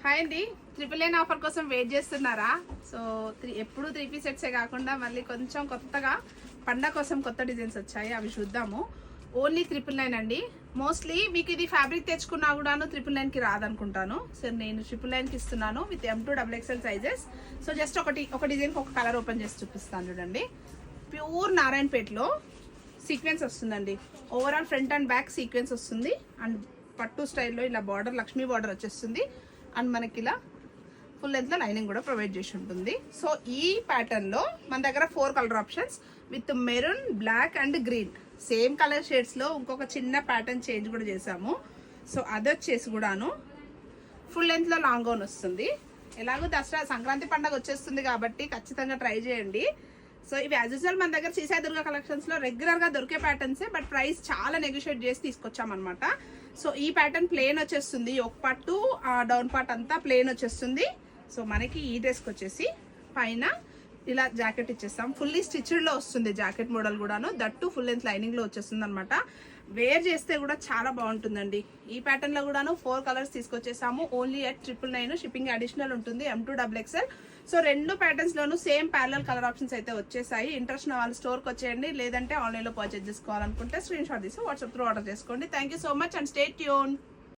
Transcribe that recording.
Hi అండి, triple 9 offer కోసం wait చేస్తున్నారా? సో ఎప్పుడు 3 పీస్ సెట్సే కాకుండా మళ్ళీ కొంచెం కొత్తగా పండగ కోసం కొత్త డిజైన్స్ వచ్చాయి, అవి చూద్దాము. ఓన్లీ 999 అండి. మోస్ట్లీ మీకు ఇది ఫ్యాబ్రిక్ తెచ్చుకున్నా కూడాను 999కి రాదనుకుంటాను. సో నేను 999కి ఇస్తున్నాను with M2 XXL sizes. So just ఒక డిజైన్కి ఒక కలర్ ఓపెన్ చేసి చూపిస్తాను చూడండి. ప్యూర్ నారాయణపేటలో సీక్వెన్స్ వస్తుందండి. Overall front and back sequence వస్తుంది అండ్ పట్టు స్టైల్లో ఇలా బార్డర్, లక్ష్మీ బార్డర్ వచ్చేస్తుంది అండ్ మనకి ఇలా ఫుల్ లెంత్లో లైనింగ్ కూడా ప్రొవైడ్ చేసి ఉంటుంది. సో ఈ ప్యాటర్న్లో మన దగ్గర 4 colour options with maroon, black and green, same colour షేడ్స్లో ఇంకొక చిన్న ప్యాటర్న్ చేంజ్ కూడా చేసాము. సో అది వచ్చేసి కూడాను ఫుల్ లెంత్లో లాంగ్ గౌన్ వస్తుంది. ఎలాగో దసరా సంక్రాంతి పండుగ వచ్చేస్తుంది కాబట్టి ఖచ్చితంగా ట్రై చేయండి. సో ఇవి యాజ్ యూజువల్ మన దగ్గర శ్రీసాయి దుర్గా కలెక్షన్స్లో రెగ్యులర్గా దొరికే ప్యాటర్న్సే, బట్ ప్రైస్ చాలా నెగోషియేట్ చేసి తీసుకొచ్చామన్నమాట. సో ఈ ప్యాటర్న్ ప్లేన్ వచ్చేస్తుంది, ఒక పట్టు డౌన్ పార్ట్ అంతా ప్లేన్ వచ్చేస్తుంది. సో మనకి ఈ డ్రెస్కి వచ్చేసి పైన ఇలా జాకెట్ ఇచ్చేస్తాం, ఫుల్లీ స్టిచ్డ్లో వస్తుంది జాకెట్ మోడల్ కూడాను, దట్టు ఫుల్ లెంత్ లైనింగ్లో వచ్చేస్తుంది అనమాట. వేర్ చేస్తే కూడా చాలా బాగుంటుందండి. ఈ ప్యాటర్న్లో కూడాను 4 కలర్స్ తీసుకొచ్చేసాము. ఓన్లీ at 999, షిప్పింగ్ అడిషనల్ ఉంటుంది M2 XXL. సో 2 ప్యాటర్న్స్లోనూ సేమ్ ప్యారలల్ కలర్ ఆప్షన్స్ అయితే వచ్చేసాయి. ఇంట్రెస్ట్ ఉన్న వాళ్ళు స్టోర్కి వచ్చేయండి, లేదంటే ఆన్లైన్లో పర్చేజ్ చేసుకోవాలనుకుంటే స్క్రీన్ షాట్ తీసి వాట్సాప్ త్రూ ఆర్డర్ చేసుకోండి. Thank you so much and stay tune.